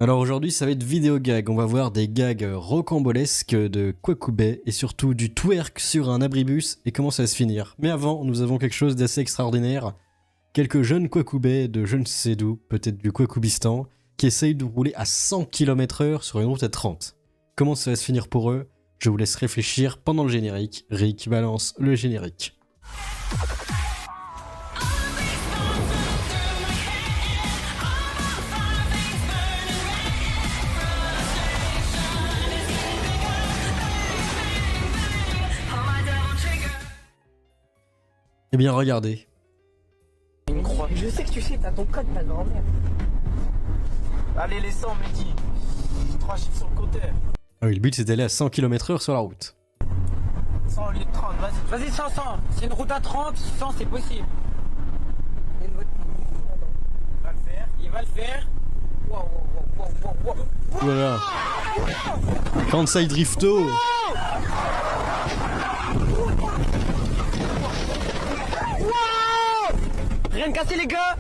Alors aujourd'hui, ça va être vidéo gag. On va voir des gags rocambolesques de Kwakubé et surtout du twerk sur un abribus et comment ça va se finir. Mais avant, nous avons quelque chose d'assez extraordinaire. Quelques jeunes Kwakubé de je ne sais d'où, peut-être du Kwakubistan, qui essayent de rouler à 100 km/h sur une route à 30. Comment ça va se finir pour eux? Je vous laisse réfléchir pendant le générique. Rick balance le générique. Eh bien, regardez. Une croix. Je sais que tu sais, t'as ton code, ta grand-mère. Allez, les 100, Mehdi. 3 chiffres sur le côté. Ah oui, le but c'est d'aller à 100 km/h sur la route. 100 au lieu de 30, vas-y. Vas-y, 100. C'est une route à 30, 100 c'est possible. Il va le faire. Wow. Voilà. Kansai Drifto. Rien de cassé, les gars.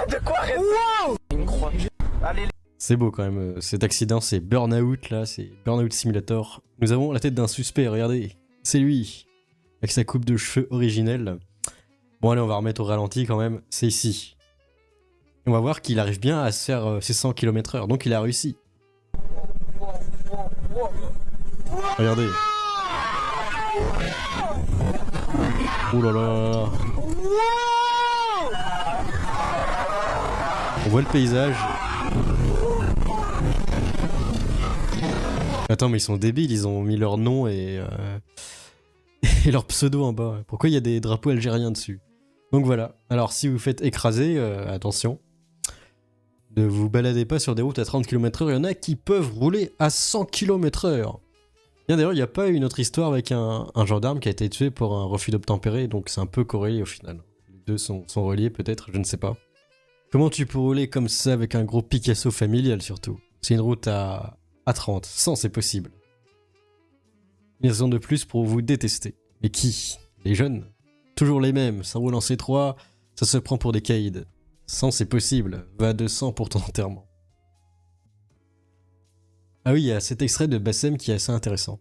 De quoi? Wow. Une croix. Allez, C'est beau quand même, cet accident, c'est Burnout là, c'est Burnout Simulator. Nous avons la tête d'un suspect, regardez, c'est lui, avec sa coupe de cheveux originelle. Bon allez, on va remettre au ralenti quand même, c'est ici. On va voir qu'il arrive bien à se faire ses 100 km/h, donc il a réussi. Regardez. Oh là là. On voit le paysage. Attends, mais ils sont débiles, ils ont mis leur nom et leur pseudo en bas. Pourquoi il y a des drapeaux algériens dessus? Donc voilà. Alors si vous faites écraser, attention, ne vous baladez pas sur des routes à 30 km/h, il y en a qui peuvent rouler à 100 km/h. Bien d'ailleurs, il n'y a pas une autre histoire avec un gendarme qui a été tué pour un refus d'obtempérer, donc c'est un peu corrélé au final. Les deux sont reliés peut-être, je ne sais pas. Comment tu peux rouler comme ça avec un gros Picasso familial surtout? C'est une route à 30, 100 c'est possible. Une raison de plus pour vous détester. Mais qui? Les jeunes? Toujours les mêmes, ça roule en C3, ça se prend pour des caïds. 100 c'est possible, va à 200 pour ton enterrement. Ah oui, il y a cet extrait de Bassem qui est assez intéressant.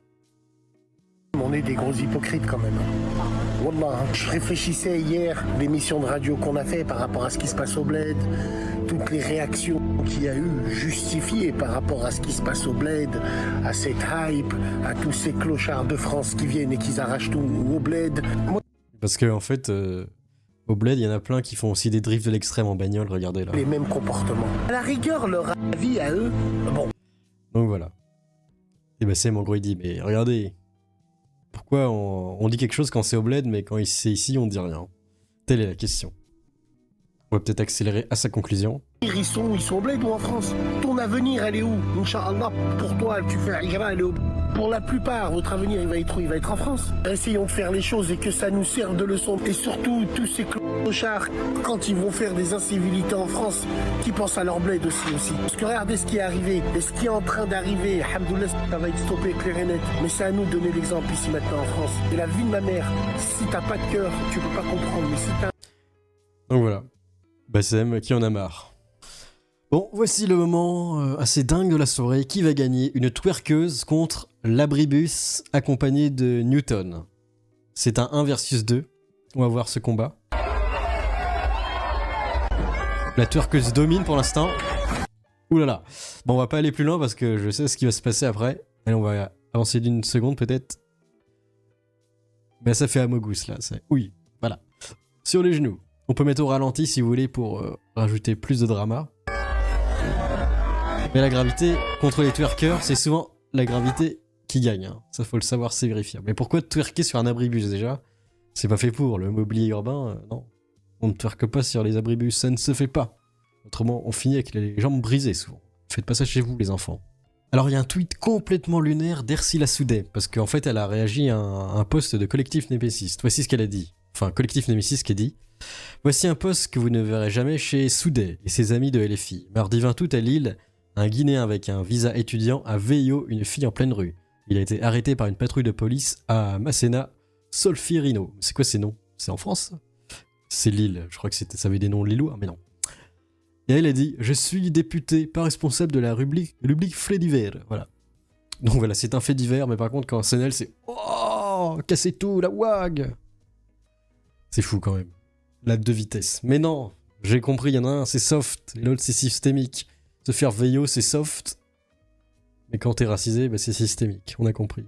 On est des gros hypocrites quand même. Wallah, je réfléchissais hier, l'émission de radio qu'on a fait par rapport à ce qui se passe au bled, toutes les réactions qu'il y a eu justifiées par rapport à ce qui se passe au bled, à cette hype, à tous ces clochards de France qui viennent et qui arrachent tout au bled. Parce que en fait, au bled, il y en a plein qui font aussi des drifts de l'extrême en bagnole, regardez là. Les mêmes comportements. À la rigueur, leur avis à eux, bon. Donc voilà. Et Bassem en gros il dit, mais regardez, pourquoi on dit quelque chose quand c'est au bled, mais quand c'est ici, on dit rien? Telle est la question. On va peut-être accélérer à sa conclusion. Ils sont au bled ou en France? Ton avenir, elle est où? Inch'Allah, pour toi, tu fais un hijra, elle est où? Pour la plupart, votre avenir, il va être en France. Essayons de faire les choses et que ça nous serve de leçon. Et surtout, tous ces clochards, quand ils vont faire des incivilités en France, qui pensent à leur bled aussi. Parce que regardez ce qui est arrivé, et ce qui est en train d'arriver, alhamdoulilah, ça va être stoppé clair et net. Mais c'est à nous de donner l'exemple ici maintenant en France. Et la vie de ma mère, si t'as pas de cœur, tu peux pas comprendre. Mais si t'as... Donc voilà. Bassem qui en a marre. Bon, voici le moment assez dingue de la soirée. Qui va gagner? Une twerkeuse contre l'abribus accompagné de Newton. C'est un 1 versus 2. On va voir ce combat. La twerkeuse domine pour l'instant. Ouh là là. Bon, on va pas aller plus loin parce que je sais ce qui va se passer après. Allez, on va avancer d'une seconde peut-être. Ben ça fait Amogus là. Oui, voilà. Sur les genoux. On peut mettre au ralenti si vous voulez pour rajouter plus de drama. Mais la gravité contre les twerkers, c'est souvent la gravité qui gagne. Hein. Ça faut le savoir, c'est vérifiable. Mais pourquoi twerker sur un abribus déjà? C'est pas fait pour. Le mobilier urbain, non. On ne twerke pas sur les abribus, ça ne se fait pas. Autrement, on finit avec les jambes brisées souvent. Faites pas ça chez vous les enfants. Alors il y a un tweet complètement lunaire d'Ersila Soudé, parce qu'en fait elle a réagi à un post de Collectif Némésis. Voici ce qu'elle a dit. Enfin, Collectif Némésis qui a dit: voici un post que vous ne verrez jamais chez Soudé et ses amis de LFI. Mardi 20 août à Lille, un Guinéen avec un visa étudiant a VIO une fille en pleine rue. Il a été arrêté par une patrouille de police à Masséna Solferino. C'est quoi ces noms? C'est en France? C'est Lille. Je crois que ça avait des noms lillois, mais non. Et elle a dit « Je suis député, pas responsable de la rubrique fait divers. » Voilà. Donc voilà, c'est un fait divers, mais par contre, quand c'est elle, c'est « Oh, cassez tout, la WAG !» C'est fou quand même. La 2 vitesses. Mais non, j'ai compris, il y en a un, c'est soft, et l'autre, c'est systémique. Se faire veillot, c'est soft. Mais quand t'es racisé, bah, c'est systémique, on a compris.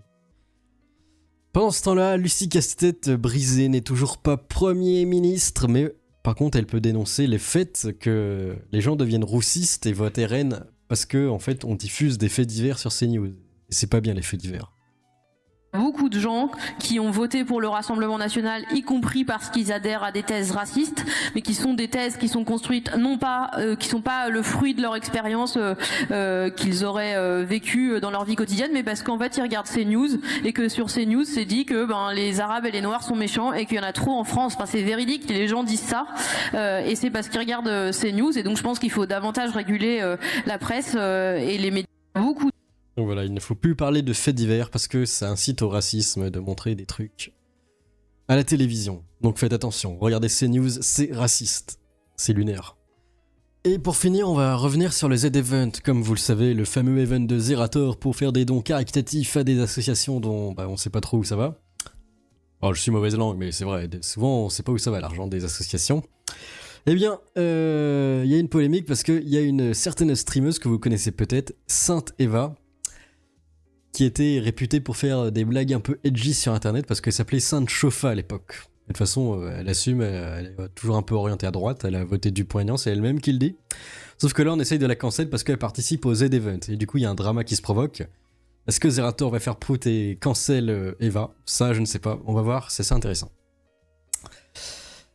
Pendant ce temps-là, Lucie Casse-Tête brisée n'est toujours pas Premier ministre, mais par contre, elle peut dénoncer les faits que les gens deviennent roussistes et votent RN parce que, en fait, on diffuse des faits divers sur CNews. Et c'est pas bien les faits divers. Beaucoup de gens qui ont voté pour le Rassemblement national, y compris parce qu'ils adhèrent à des thèses racistes, mais qui sont des thèses qui sont construites non pas, qui sont pas le fruit de leur expérience qu'ils auraient vécu dans leur vie quotidienne, mais parce qu'en fait ils regardent CNews et que sur CNews c'est dit que les Arabes et les Noirs sont méchants et qu'il y en a trop en France. Enfin c'est véridique, les gens disent ça et c'est parce qu'ils regardent CNews et donc je pense qu'il faut davantage réguler la presse et les médias. Beaucoup. Donc voilà, il ne faut plus parler de faits divers parce que ça incite au racisme de montrer des trucs à la télévision. Donc faites attention, regardez CNews, c'est raciste. C'est lunaire. Et pour finir, on va revenir sur le Z-Event. Comme vous le savez, le fameux event de Zerator pour faire des dons caritatifs à des associations dont on sait pas trop où ça va. Alors je suis mauvaise langue, mais c'est vrai, souvent on sait pas où ça va l'argent des associations. Eh bien, y a une polémique parce qu'il y a une certaine streameuse que vous connaissez peut-être, Sainte Eva, qui était réputée pour faire des blagues un peu edgy sur internet parce qu'elle s'appelait Sainte Chauffa à l'époque. De toute façon, elle assume, elle est toujours un peu orientée à droite, elle a voté Dupont-Aignan, c'est elle-même qui le dit. Sauf que là, on essaye de la cancel parce qu'elle participe au Z-Event, et du coup, il y a un drama qui se provoque. Est-ce que Zerator va faire prout et cancel Eva? Ça, je ne sais pas, on va voir, c'est ça intéressant.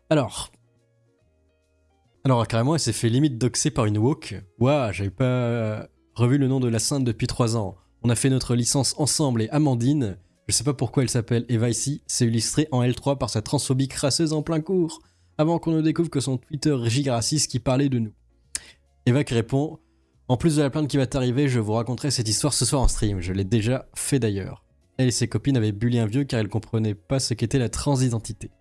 Alors, carrément, elle s'est fait limite doxer par une woke. Ouah, j'avais pas revu le nom de la sainte depuis 3 ans. On a fait notre licence ensemble et Amandine, je sais pas pourquoi elle s'appelle Eva ici, s'est illustrée en L3 par sa transphobie crasseuse en plein cours, avant qu'on ne découvre que son Twitter giga-raciste qui parlait de nous. Eva qui répond « En plus de la plainte qui va t'arriver, je vous raconterai cette histoire ce soir en stream, je l'ai déjà fait d'ailleurs. » Elle et ses copines avaient bully un vieux car elles comprenaient pas ce qu'était la transidentité.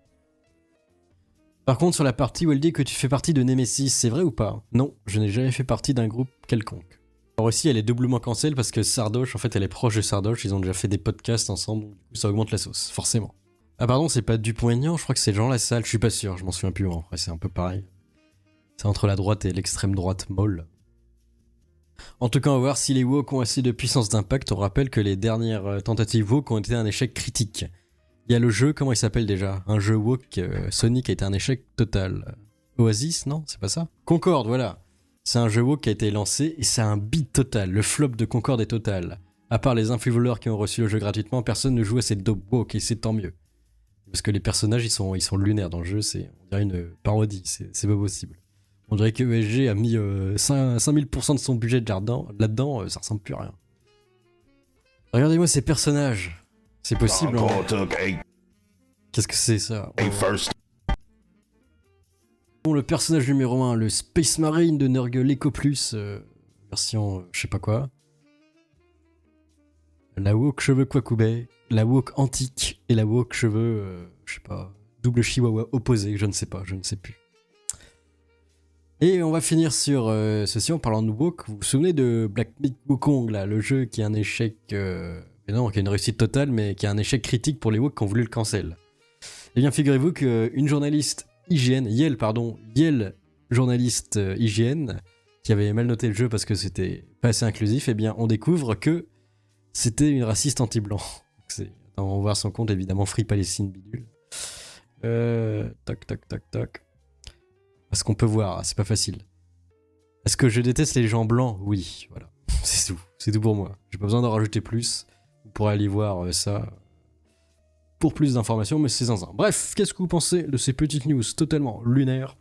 Par contre, sur la partie où elle dit que tu fais partie de Nemesis, c'est vrai ou pas? Non, je n'ai jamais fait partie d'un groupe quelconque. Alors aussi, elle est doublement cancel parce que Sardoche, en fait, elle est proche de Sardoche, ils ont déjà fait des podcasts ensemble, donc du coup, ça augmente la sauce, forcément. Ah pardon, c'est pas Dupont-Aignan, je crois que c'est Jean Lassalle, je suis pas sûr, je m'en souviens plus, en vrai, c'est un peu pareil. C'est entre la droite et l'extrême droite molle. En tout cas, on va voir si les woke ont assez de puissance d'impact. On rappelle que les dernières tentatives woke ont été un échec critique. Il y a le jeu, comment il s'appelle déjà? Un jeu woke Sonic a été un échec total. Oasis, non? C'est pas ça? Concorde, voilà. C'est un jeu woke qui a été lancé et c'est un beat total. Le flop de Concorde est total. À part les influenceurs qui ont reçu le jeu gratuitement, personne ne joue à cette dope woke et c'est tant mieux. Parce que les personnages, ils sont lunaires dans le jeu, on dirait une parodie, c'est pas possible. On dirait que ESG a mis 5000% de son budget de jardin là-dedans, ça ressemble plus à rien. Regardez-moi ces personnages. C'est possible, hein. Qu'est-ce que c'est ça? Bon, le personnage numéro 1, le Space Marine de Nurgle Eco Plus, version je sais pas quoi. La woke cheveux Kwakubei, la woke antique et la woke cheveux, je sais pas, double chihuahua opposé, je ne sais plus. Et on va finir sur ceci en parlant de woke. Vous vous souvenez de Black Myth Wukong, là, le jeu qui est un échec, qui a une réussite totale, mais qui a un échec critique pour les woke qui ont voulu le cancel. Eh bien, figurez-vous qu'une journaliste Yale journaliste IGN, qui avait mal noté le jeu parce que c'était pas assez inclusif, eh bien, on découvre que c'était une raciste anti-blanc. On va voir son compte, évidemment, Free Palestine bidule. Tac. Parce qu'on peut voir, c'est pas facile. Est-ce que je déteste les gens blancs? Oui, voilà. C'est tout pour moi. J'ai pas besoin d'en rajouter plus. Vous pourrez aller voir ça pour plus d'informations, mais c'est zinzin. Bref, qu'est-ce que vous pensez de ces petites news totalement lunaires?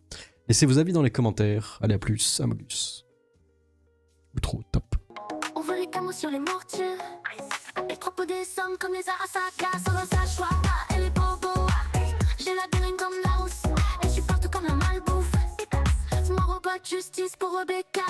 Laissez vos avis dans les commentaires. Allez, à plus, à Mogus. Ou trop, top. On veut les camos sur les mortiers. Les propos des sommes comme les Arasaka. Sans sa choix, et les bobos. J'ai la gueule comme la rousse. Et je suis partout comme la malbouffe. Mon robot justice pour Rebecca.